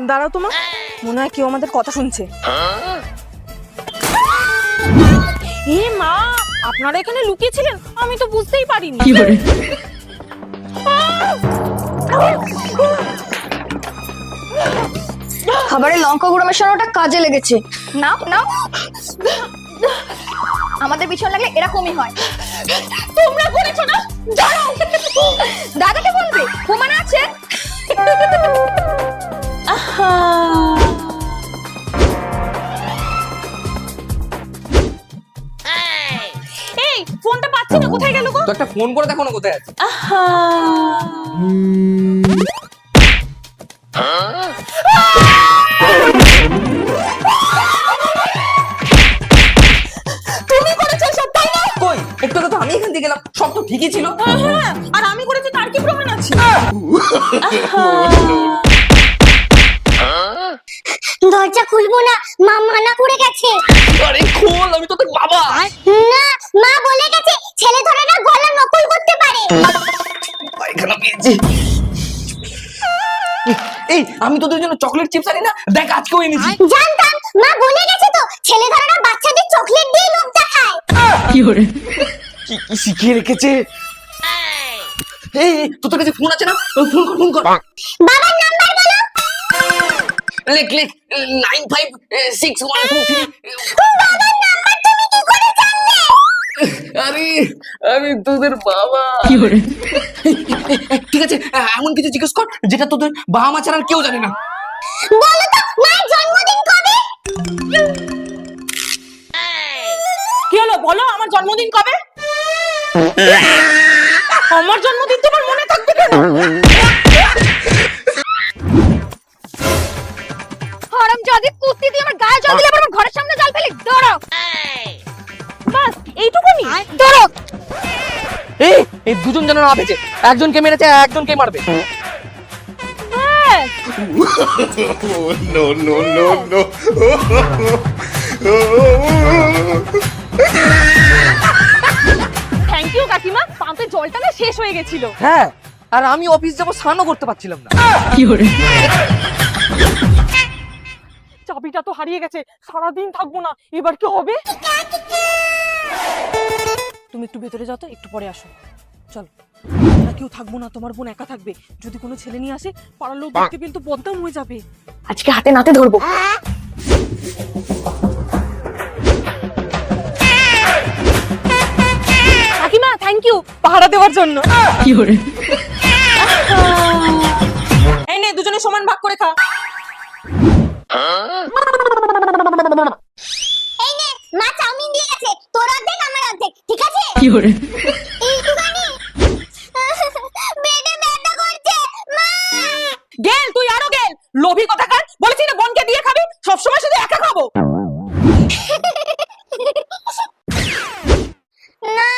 দাঁড়াও তোমার, মনে হয় কেউ আমাদের কথা শুনছে। এ মা, আপনারা এখানে লুকিয়েছিলেন, আমি তো বুঝতেই পারিনি। খাবারে লঙ্কা গুঁড়ো মেশানোটা কাজে লেগেছে। নাও নাও, আমাদের পিছন লাগলে এরকমই হয়। তোমরা করেছো না? দাঁড়াও, দাদাকে বলবে প্রমাণ আছে। এই ফোনটা পাচ্ছি না, কোথায় গেল গো? তো একটা ফোন করে দেখো না কোথায় আছে। তুমি করেছো সব, তাই না? কই, একটু আগে তো আমি এখান থেকে গেলাম, সব তো ঠিকই ছিল। হ্যাঁ, আর আমি করেছি তার কি প্রমাণ আছে? দরজা খুলবো না, মা মানা করে গেছে। আরে খোল, আমি তো তোর বাবা। না, মা বলে গেছে ছেলে ধরে না গলা নকল করতে পারে। পায়খানা পেয়েছি। এই, আমি তোদের জন্য চকলেট চিপস আনি না, দেখ আজকেও এনেছি। জানতাম, মা বলে গেছে তো ছেলে ধরে না বাচ্চাদের চকলেট দিয়ে লোভ দেখায়। কি কি কি শিখিয়ে রেখেছে। এই, তোর কাছে ফোন আছে না? ফোন কর। বাবার নাম্বার বলো। লেখ 956123। বাবার নাম্বার তুমি কি করে জানলে? আরে আমি তোদের বাবা। ঠিক আছে, এমন কিছু জিজ্ঞেস কর যেটা তোদের বাবা মা ছাড়া আর কেউ জানে না। বলো তো, মায়ের জন্মদিন কবে? কি হলো বলো, আমার জন্মদিন কবে? আমার জন্মদিন তোমার মনে থাকবে কেন? হারামজাদি কুত্তি দিয়ে আমার গায়ে জল দিলে আবার আমার ঘরের সামনে জল ফেলি। দাঁড়াও, বাস এইটুকুনি? দাঁড়াও। এই দুজন যেন না বেঁচে, একজনকে মেরেছে, একজনকে মারবে। No, no, no, no. Thank you কাকিমা, পাম্পে জলটা না শেষ হয়ে গেছিল। হ্যাঁ, আর আমি অফিস যাবো, স্নানও করতে পারছিলাম না। চাবিটা তো হারিয়ে গেছে, সারাদিন থাকবো না, এবার কি হবে? তুমি একটু ভেতরে যাও তো, একটু পরে আসো। চল, আমরা কেউ থাকবো না, তোমার বোন একা থাকবে। যদি কোনো ছেলে নিয়ে আসে, পাড়ার লোক দেখতে পেলে তো বদনাম হয়ে যাবে। আজকে হাতে নাতে ধরবো। কাকিমা থ্যাংক ইউ পাহারা দেওয়ার জন্য। এই নে, দুজনে সমান ভাগ করে খা। এই নে, মা চাউমিন দিয়ে গেছে, তোর অর্ধেক আমার অর্ধেক, ঠিক আছে? এইটুখানি? পেটে ব্যথা করছে, মা। গেল, তুই আরো গেল, লোভী কোথাকার। বলেছি না বোনকে দিয়ে খাবি, সবসময় শুধু একা খাবো। না,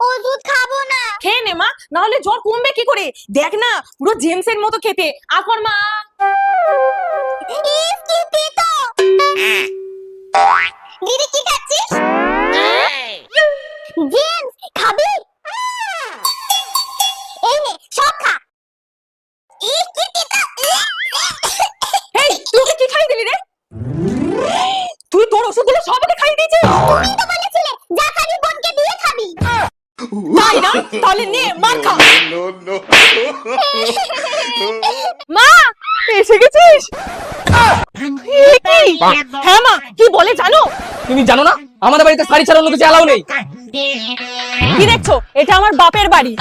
ওষুধ খাবো না। খেয়ে নে মা, না হলে জ্বর কমবে কি করে? দেখ না, পুরো জেমসের মতো খেতে। আপন মা। ইস, কি তেতো। দিদি কি খাচ্ছিস? জেমস, খাবি? এই নে, সব খা। ইস, কি তেতো। এই, তুই ওকে কি খাইয়ে দিলি রে? তুই তোর ওষুধগুলো সব ওকে খাইয়ে দিয়েছিস? তুমি তো বলেছিলে যা খাবি বোনকে দিয়ে খাবি। তাই না? তাহলে নে, মার খা। No, no. মা, এসে গেছিস? এ কি? হ্যাঁ মা, কি বলে জানো? তুমি জানো না, আমাদের বাড়িতে শাড়ি ছাড়া অন্য কিছু এলাও নেই। কি দেখছো? এটা আমার বাপের বাড়ি।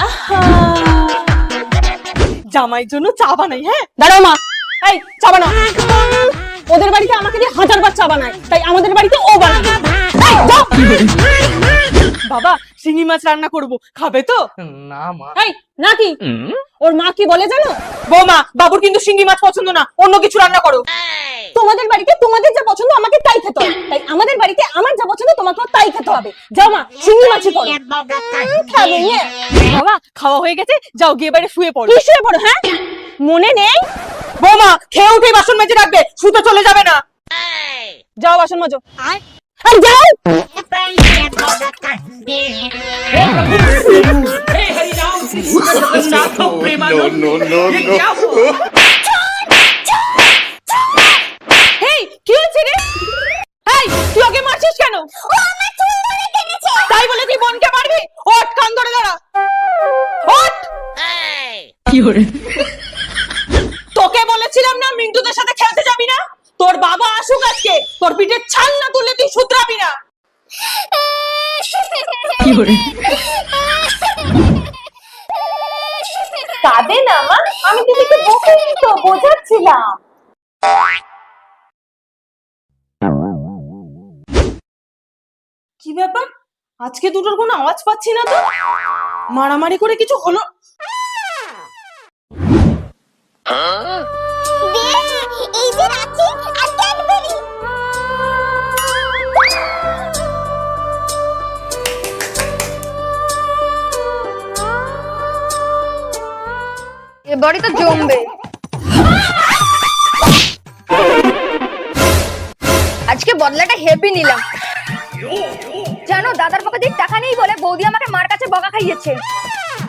জামাইয়ের জন্য চা বানাই। হ্যাঁ, দাঁড়াও মা। এই, চা বানাও। ওদের বাড়িতে আমাকে দিয়ে 1000 বার চা বানায়, তাই আমাদের বাড়িতে ও বানাবে। এই, যাও। বাবা, শিঙি মাছ রান্না করব, খাবে তো? না মা। এই, নাকি ওর মা কি বলে জানো? বৌমা, বাবুর কিন্তু শিঙি মাছ পছন্দ না, অন্য কিছু রান্না করো। তোমাদের বাড়িতে তোমাদের যা পছন্দ আমাকে তাই খেতে হবে, তাই আমাদের বাড়িতে আমার যা পছন্দ তোমাকে তাই খেতে হবে। যাও মা, শিঙি মাছই করো। খাবে না? বাবা, খাওয়া হয়ে গেছে, যাও গিয়ে বাইরে শুয়ে পড়ো। কি শুয়ে পড়ো? হ্যাঁ, মনে নেই? বৌমা, খেয়ে উঠে বাসন মেজে রাখবে, শুতে চলে যাবে না। যাও বাসন মাজো। যাও। No, no, no, no. মিন্টুদের সাথে খেলতে যাবি না? তোর বাবা আসুক আজকে, তোর পিঠে ছাল না তুললে তুই শুধরাবি না। কাঁদে না মা, আমি তোকে বকিনি তো, বোঝাচ্ছিলাম। কি ব্যাপার, আজকে দুটোর কোনো আওয়াজ পাচ্ছি না তো? মারামারি করে কিছু হলো? এই যে রাখি আর ক্যাডবেরি। এ বাড়ি তো জমবে। আজকে বদলাটা হেভি নিলাম। জানো দাদার পকেটে টাকা নেই বলে বৌদি আমাকে মার কাছে বকা খাইয়েছে।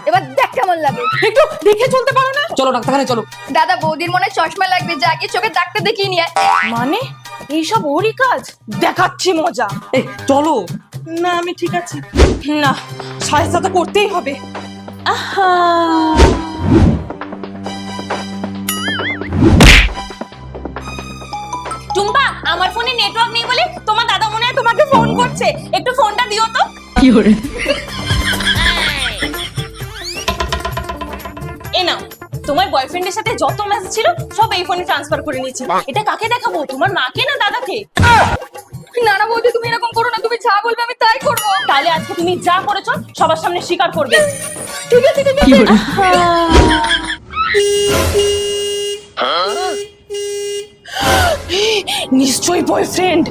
এবার দেখ কেমন লাগে। একটু দেখে চলতে পারো না? চলো ডাক্তারখানে চলো। দাদা বৌদির মনে চশমা লাগবে, যা গিয়ে চোখে ডাক্তার দেখিয়ে নিয়ে আয়। মানে এইসব ওরই কাজ? দেখাচ্ছি মজা। এই চলো। না আমি ঠিক আছি। না, সাহায্য তো করতেই হবে। আহা, টুম্পা, আমার ফোনে নেটওয়ার্ক নেই বলে তোমার দাদা মনে হয় তোমাকে ফোন করছে, একটু ফোনটা দিও তো। এ নাও, তোমার বয়ফ্রেন্ডের সাথে যত মেসেজ ছিল সব এই ফোনে ট্রান্সফার করে নিয়েছি। এটা কাকে দেখাবো, তোমার মাকে না দাদাকে? না না বৌদি তুমি এরকম করো না, তুমি যা বলবে আমি তাই করব। তাহলে আজকে তুমি যা করেছো সবার সামনে স্বীকার করবে। ঠিক আছে ঠিক আছে। নিশ্চয়ই বয়ফ্রেন্ড।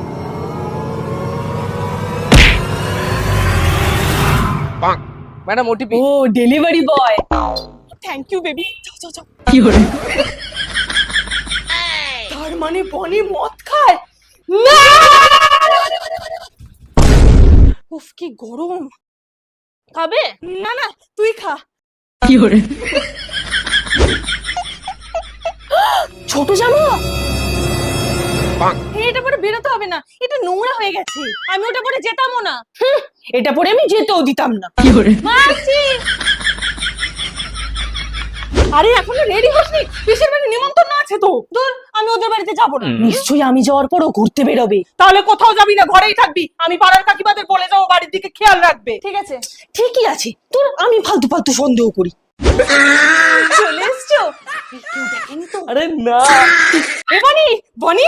Madam OTP. ও delivery boy. Thank you baby. যাও যাও। তার মানে বনি মদ খায় না? উফ কি গরম। খাবে? না না তুই খা। ছোট জামা, এটা পরে বেরোতে হবে না, এটা নোংরা হয়ে গেছে, আমি ওটা পরে যেতামও না। এটা পরে আমি যেতেও দিতাম না। মাসি, আরে এখনো রেডি হসনি? পিসের বাড়ি নিমন্ত্রণ আছে তো। দূর, আমি ওদের বাড়িতে যাবো না। নিশ্চয়ই আমি যাওয়ার পরও ঘুরতে বেরোবে। তাহলে কোথাও যাবি না, ঘরেই থাকবি। আমি পাড়ার কাকিমাদের বলে যাবো বাড়ির দিকে খেয়াল রাখবে। ঠিক আছে? ঠিকই আছে, তোর আমি ফালতু ফালতু সন্দেহ করি। চলে এসছো? কেউ দেখেনি তো? আরে না। এ বনি, বনি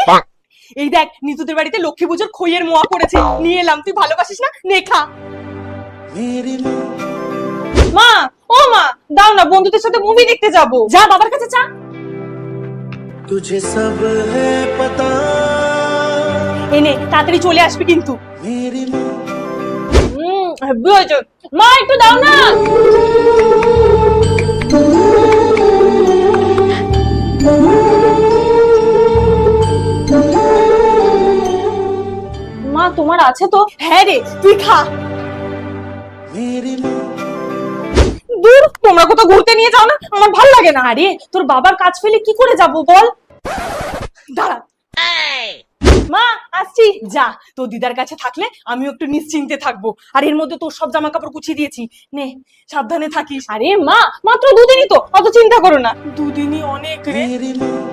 এই দেখ নিতুদের বাড়িতে লক্ষ্মী পুজোর খইয়ের মোয়া করেছে, নিয়ে এলাম। তুই ভালোবাসিস না, নে খা। মা, ও মা, দাও না, বন্ধুদের সাথে মুভি দেখতে যাবো। যা বাবার কাছে চা। तुझे सब है पता এনে তাড়াতাড়ি চলে আসবি কিন্তু। मेरी माँ হেব্বি হয়েছে। মা একটু দাও না। মা তোমার আছে তো? হ্যাঁ রে, তুই খা। मेरी माँ দূর, তোমরা কোথাও ঘুরতে নিয়ে যাও না, আমার ভালো লাগে না। আরে তোর বাবার কাজ ফেলে কি করে যাব বল? দাঁড়া। মা আসছি। যা, তোর দিদার কাছে থাকলে আমিও একটু নিশ্চিন্তে থাকবো। আর এর মধ্যে তোর সব জামা কাপড় গুছিয়ে দিয়েছি, নে সাবধানে থাকিস। আরে মা, মাত্র দুদিনই তো, অত চিন্তা করো না। দুদিনই অনেক রে। मेरी माँ